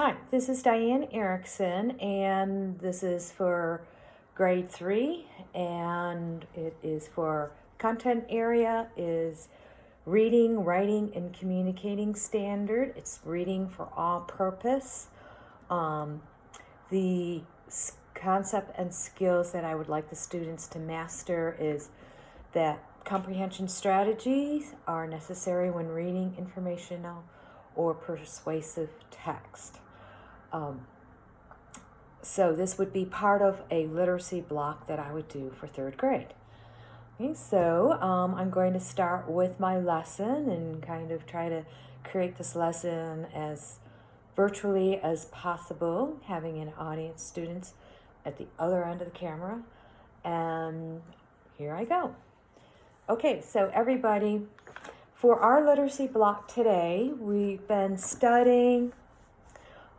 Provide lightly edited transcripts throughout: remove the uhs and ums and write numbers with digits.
Hi, this is Diane Erickson, and this is for grade 3, and it is for content area is reading, writing, and communicating standard. It's reading for all purpose. The concept and skills that I would like the students to master is that comprehension strategies are necessary when reading informational or persuasive text. So this would be part of a literacy block that I would do for 3rd grade. Okay, so I'm going to start with my lesson and kind of try to create this lesson as virtually as possible, having an audience, students at the other end of the camera. And here I go. Okay, so everybody, for our literacy block today, we've been studying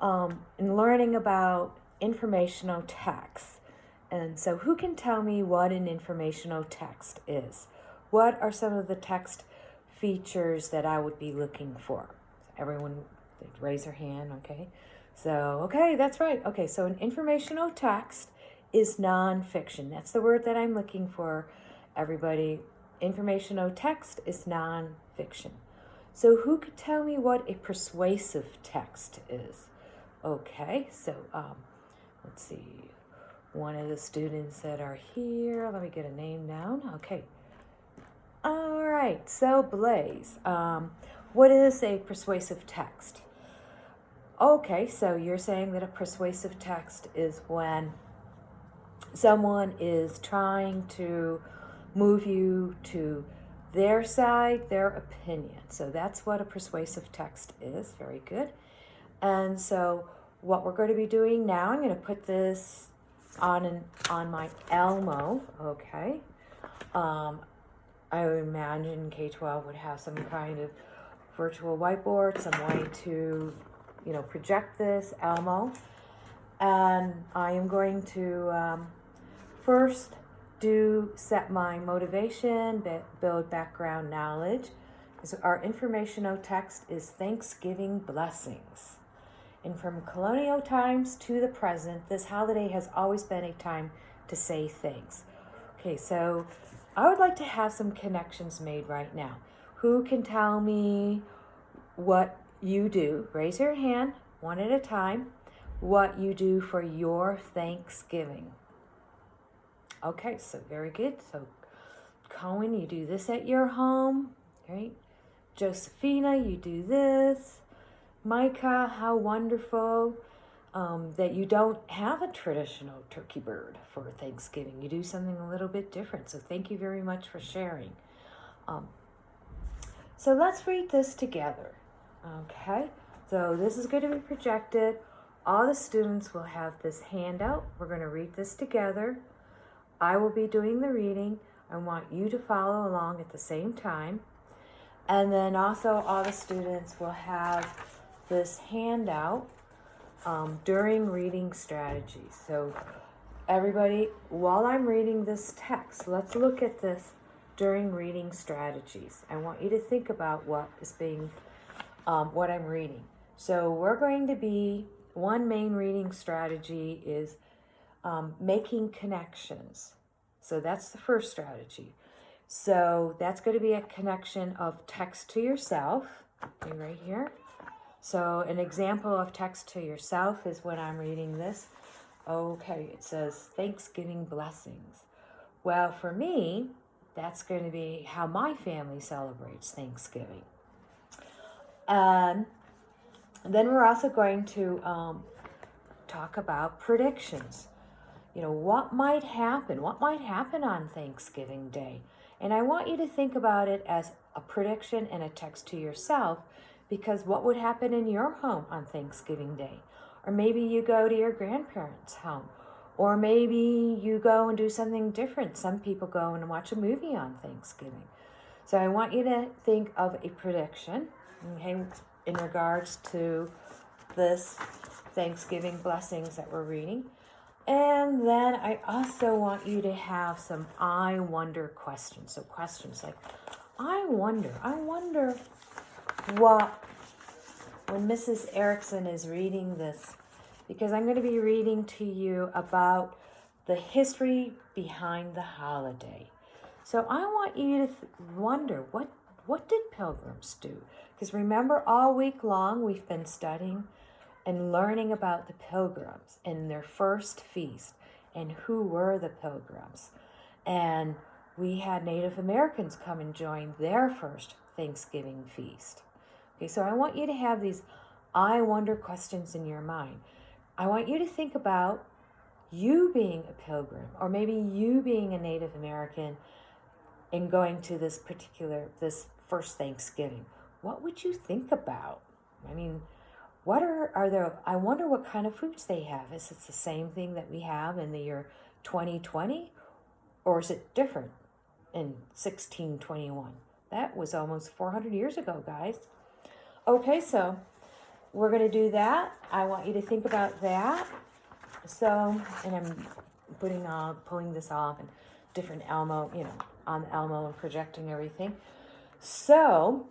and learning about informational text. And so who can tell me what an informational text is? What are some of the text features that I would be looking for? Everyone raise their hand, okay? So, okay, that's right. Okay, so an informational text is nonfiction. That's the word that I'm looking for, everybody. Informational text is nonfiction. So who could tell me what a persuasive text is? Okay, so let's see. One of the students that are here, let me get a name down. Okay. All right, so Blaze, what is a persuasive text? Okay, so you're saying that a persuasive text is when someone is trying to move you to their side, their opinion. So that's what a persuasive text is. Very good. And so what we're going to be doing now, I'm going to put this on my Elmo, okay? I would imagine K-12 would have some kind of virtual whiteboard, some way to, project this Elmo. And I am going to first set my motivation, build background knowledge. So our informational text is Thanksgiving blessings. And from colonial times to the present, this holiday has always been a time to say thanks. Okay, so I would like to have some connections made right now. Who can tell me what you do? Raise your hand, one at a time, what you do for your Thanksgiving. Okay, so very good. So Cohen, you do this at your home, right? Josephina, you do this. Micah, how wonderful that you don't have a traditional turkey bird for Thanksgiving. You do something a little bit different. So thank you very much for sharing. So let's read this together. Okay, so this is going to be projected. All the students will have this handout. We're going to read this together. I will be doing the reading. I want you to follow along at the same time. And then also all the students will have this handout during reading strategies. So everybody, while I'm reading this text, let's look at this during reading strategies. I want you to think about what I'm reading. So we're going to be, one main reading strategy is making connections. So that's the first strategy. So that's going to be a connection of text to yourself, okay, right here. So an example of text to yourself is when I'm reading this. Okay, it says Thanksgiving blessings. Well, for me, that's going to be how my family celebrates Thanksgiving. And then we're also going to talk about predictions. What might happen? What might happen on Thanksgiving Day? And I want you to think about it as a prediction and a text to yourself, because what would happen in your home on Thanksgiving Day? Or maybe you go to your grandparents' home. Or maybe you go and do something different. Some people go and watch a movie on Thanksgiving. So I want you to think of a prediction, okay, in regards to this Thanksgiving blessings that we're reading. And then I also want you to have some I wonder questions. So questions like, I wonder what when Mrs. Erickson is reading this, because I'm going to be reading to you about the history behind the holiday. So I want you to wonder, what did pilgrims do? Because remember, all week long we've been studying and learning about the pilgrims and their first feast and who were the pilgrims. And we had Native Americans come and join their first Thanksgiving feast. Okay, so I want you to have these I wonder questions in your mind. I want you to think about you being a pilgrim, or maybe you being a Native American and going to this first Thanksgiving. What would you think about? I mean, what are there? I wonder what kind of foods they have. Is it the same thing that we have in the year 2020? Or is it different in 1621? That was almost 400 years ago, guys. Okay, so we're going to do that. I want you to think about that. So, and I'm pulling this off and different Elmo, on Elmo and projecting everything. So,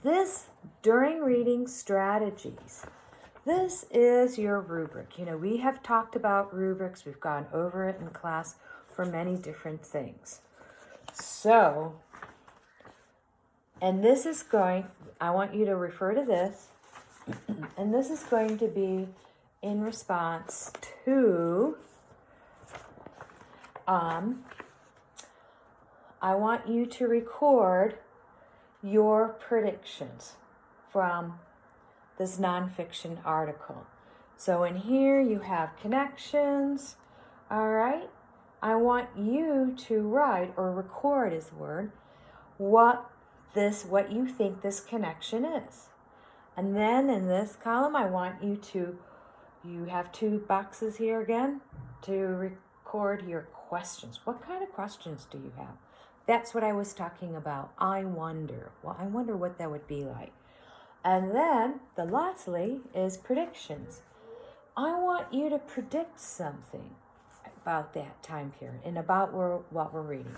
this, during reading strategies, this is your rubric. We have talked about rubrics. We've gone over it in class for many different things. So, and this is I want you to refer to this, and this is going to be in response to, I want you to record your predictions from this nonfiction article. So in here you have connections, all right? I want you to write, or record is the word, what you think this connection is. And then in this column, I want you have 2 boxes here again to record your questions. What kind of questions do you have? That's what I was talking about. I wonder. Well, I wonder what that would be like. And then the lastly is predictions. I want you to predict something about that time period and about what we're reading.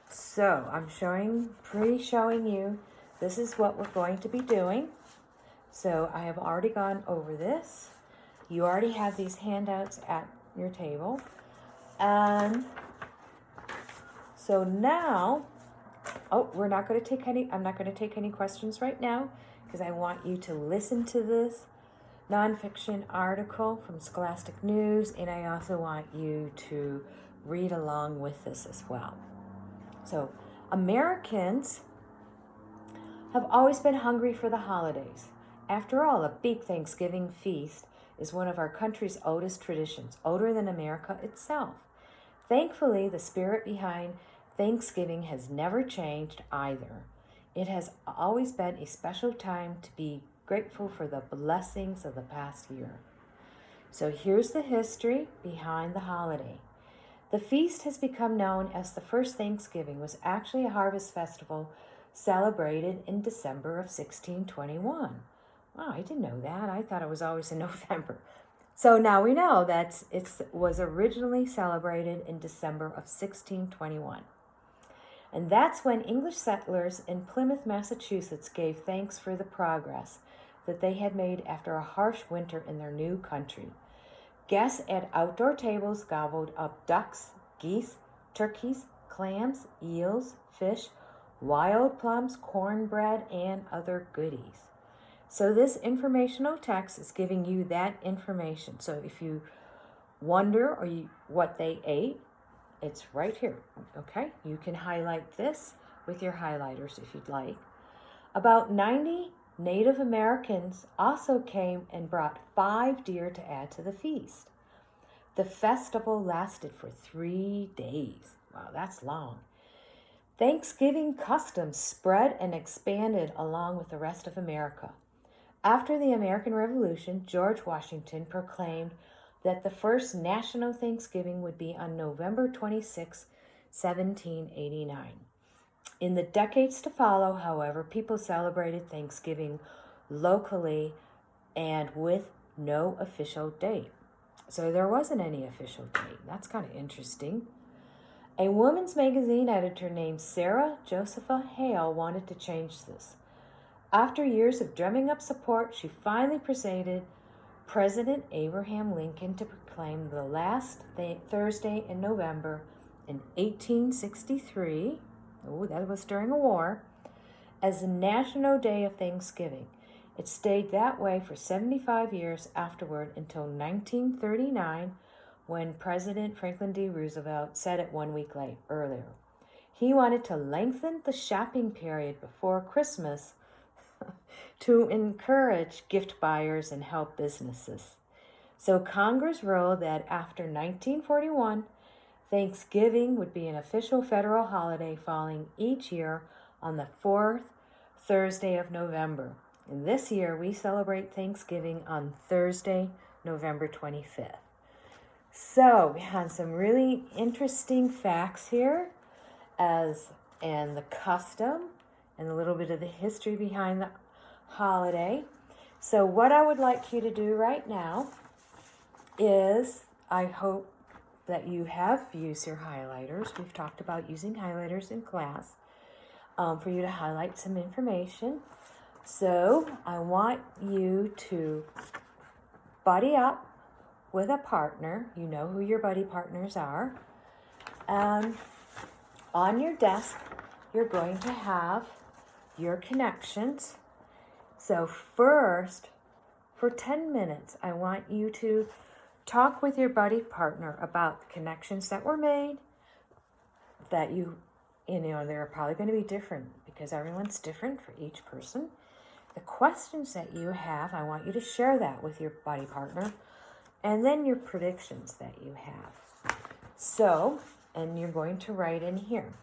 So I'm showing you, this is what we're going to be doing. So I have already gone over this. You already have these handouts at your table. And so now, I'm not going to take any questions right now, because I want you to listen to this nonfiction article from Scholastic News, and I also want you to read along with this as well. So, Americans have always been hungry for the holidays. After all, a big Thanksgiving feast is one of our country's oldest traditions, older than America itself. Thankfully, the spirit behind Thanksgiving has never changed either. It has always been a special time to be grateful for the blessings of the past year. So here's the history behind the holiday. The feast has become known as the first Thanksgiving, was actually a harvest festival celebrated in December of 1621. Wow, I didn't know that. I thought it was always in November. So now we know that it was originally celebrated in December of 1621. And that's when English settlers in Plymouth, Massachusetts gave thanks for the progress that they had made after a harsh winter in their new country. Guests at outdoor tables gobbled up ducks, geese, turkeys, clams, eels, fish, wild plums, cornbread, and other goodies. So this informational text is giving you that information. So if you wonder what they ate, it's right here, okay? You can highlight this with your highlighters if you'd like. About 90 Native Americans also came and brought 5 deer to add to the feast. The festival lasted for 3 days. Wow, that's long. Thanksgiving customs spread and expanded along with the rest of America. After the American Revolution, George Washington proclaimed that the first national Thanksgiving would be on November 26, 1789. In the decades to follow, however, people celebrated Thanksgiving locally and with no official date. So there wasn't any official date. That's kind of interesting. A women's magazine editor named Sarah Josepha Hale wanted to change this. After years of drumming up support, she finally persuaded President Abraham Lincoln to proclaim the last Thursday in November in 1863, oh, that was during a war, as the National Day of Thanksgiving. It stayed that way for 75 years afterward until 1939, when President Franklin D. Roosevelt said it 1 week earlier. He wanted to lengthen the shopping period before Christmas to encourage gift buyers and help businesses. So Congress ruled that after 1941, Thanksgiving would be an official federal holiday falling each year on the fourth Thursday of November. And this year we celebrate Thanksgiving on Thursday, November 25th. So we had some really interesting facts here and the custom and a little bit of the history behind the holiday. So what I would like you to do right now is, I hope that you have used your highlighters. We've talked about using highlighters in class for you to highlight some information. So I want you to buddy up with a partner. You know who your buddy partners are. And on your desk, you're going to have your connections. So first, for 10 minutes, I want you to talk with your buddy partner about the connections that were made, that you know, they're probably going to be different because everyone's different for each person. The questions that you have, I want you to share that with your buddy partner, and then your predictions that you have. So, and you're going to write in here.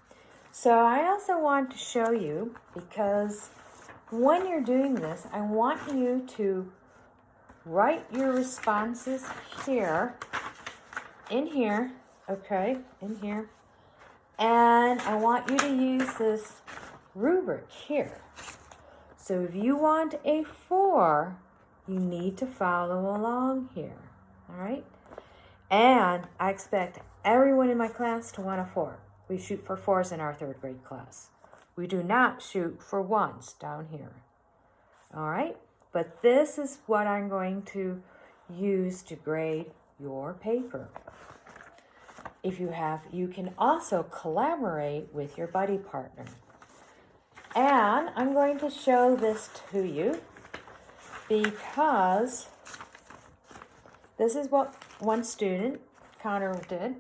So I also want to show you, because when you're doing this, I want you to write your responses here, in here, okay, in here. And I want you to use this rubric here. So if you want a 4, you need to follow along here, all right? And I expect everyone in my class to want a 4. We shoot for 4s in our 3rd grade class. We do not shoot for 1s down here, all right? But this is what I'm going to use to grade your paper. If you have, you can also collaborate with your buddy partner. And I'm going to show this to you because this is what one student, Connor, did.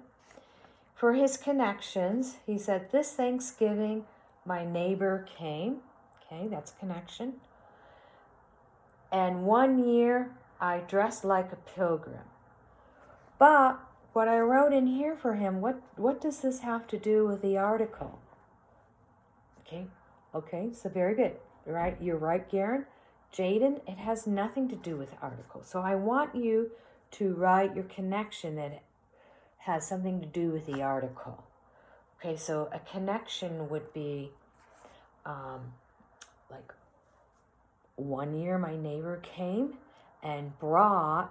For his connections, he said, this Thanksgiving, my neighbor came. Okay, that's connection. And 1 year, I dressed like a pilgrim. But what I wrote in here for him, what does this have to do with the article? Okay, so very good. Right, you're right, Garen. Jaden, it has nothing to do with the article. So I want you to write your connection that has something to do with the article. Okay, so a connection would be like 1 year my neighbor came and brought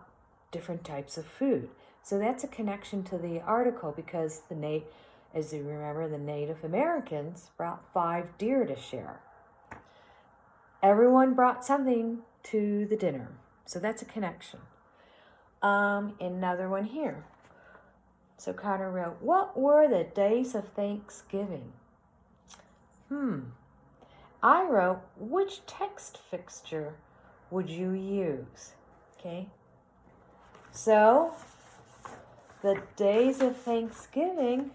different types of food. So that's a connection to the article because as you remember, the Native Americans brought 5 deer to share. Everyone brought something to the dinner. So that's a connection. Another one here. So Connor wrote, what were the days of Thanksgiving? I wrote, which text fixture would you use? Okay. So the days of Thanksgiving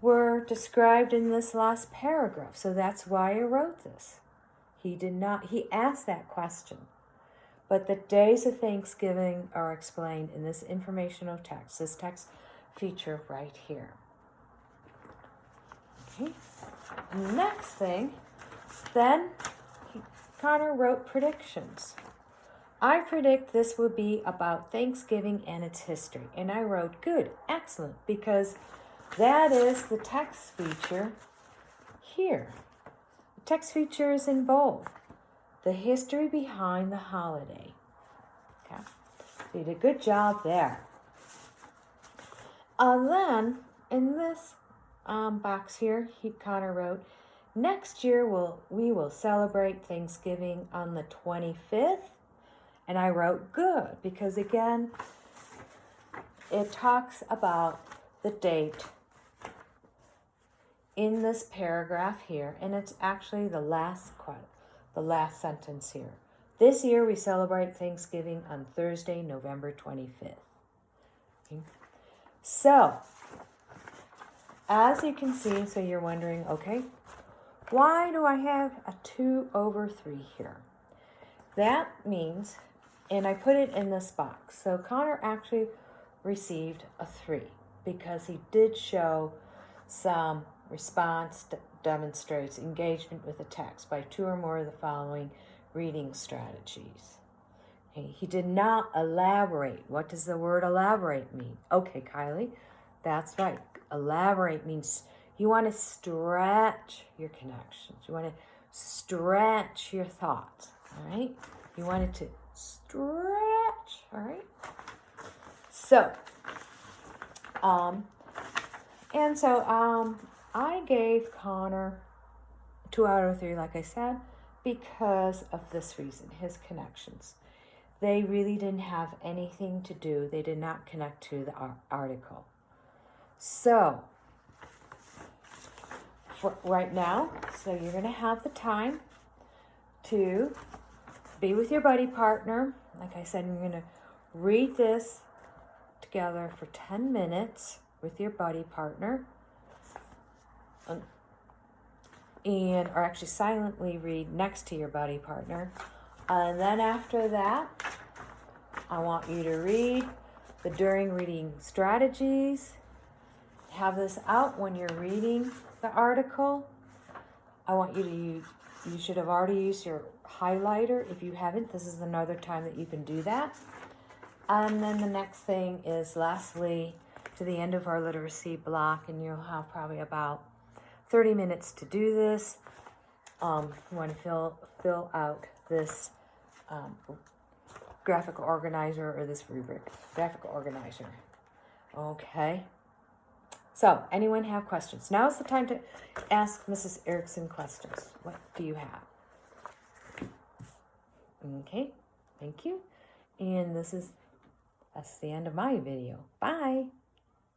were described in this last paragraph. So that's why I wrote this. He asked that question. But the days of Thanksgiving are explained in this informational text, this text feature right here. Okay. Next thing, then Connor wrote predictions. I predict this will be about Thanksgiving and its history. And I wrote good, excellent, because that is the text feature here. The text feature is in bold. The history behind the holiday. Okay, so you did a good job there. Then in this box here, Connor wrote, Next year, we will celebrate Thanksgiving on the 25th. And I wrote good because, again, it talks about the date in this paragraph here, and it's actually the last sentence here. This year we celebrate Thanksgiving on Thursday, November 25th. Okay. So, as you can see, so you're wondering, okay, why do I have a 2/3 here? That means, and I put it in this box, so Connor actually received a 3 because he did show some response demonstrates engagement with the text by 2 or more of the following reading strategies. Okay, he did not elaborate. What does the word elaborate mean? Okay, Kylie, that's right. Elaborate means you want to stretch your connections. You want to stretch your thoughts, all right? You want it to stretch, all right? So, I gave Connor 2/3, like I said, because of this reason, his connections. They really didn't have anything to do. They did not connect to the article. So, for right now, so you're going to have the time to be with your buddy partner. Like I said, you're going to read this together for 10 minutes with your buddy partner. Or actually silently read next to your buddy partner. And then after that, I want you to read the during reading strategies. Have this out when you're reading the article. I want you to you should have already used your highlighter. If you haven't, this is another time that you can do that. And then the next thing is lastly to the end of our literacy block, and you'll have probably about 30 minutes to do this. You want to fill out this graphical organizer or this rubric, graphical organizer. Okay. So, anyone have questions? Now is the time to ask Mrs. Erickson questions. What do you have? Okay, thank you. And that's the end of my video. Bye.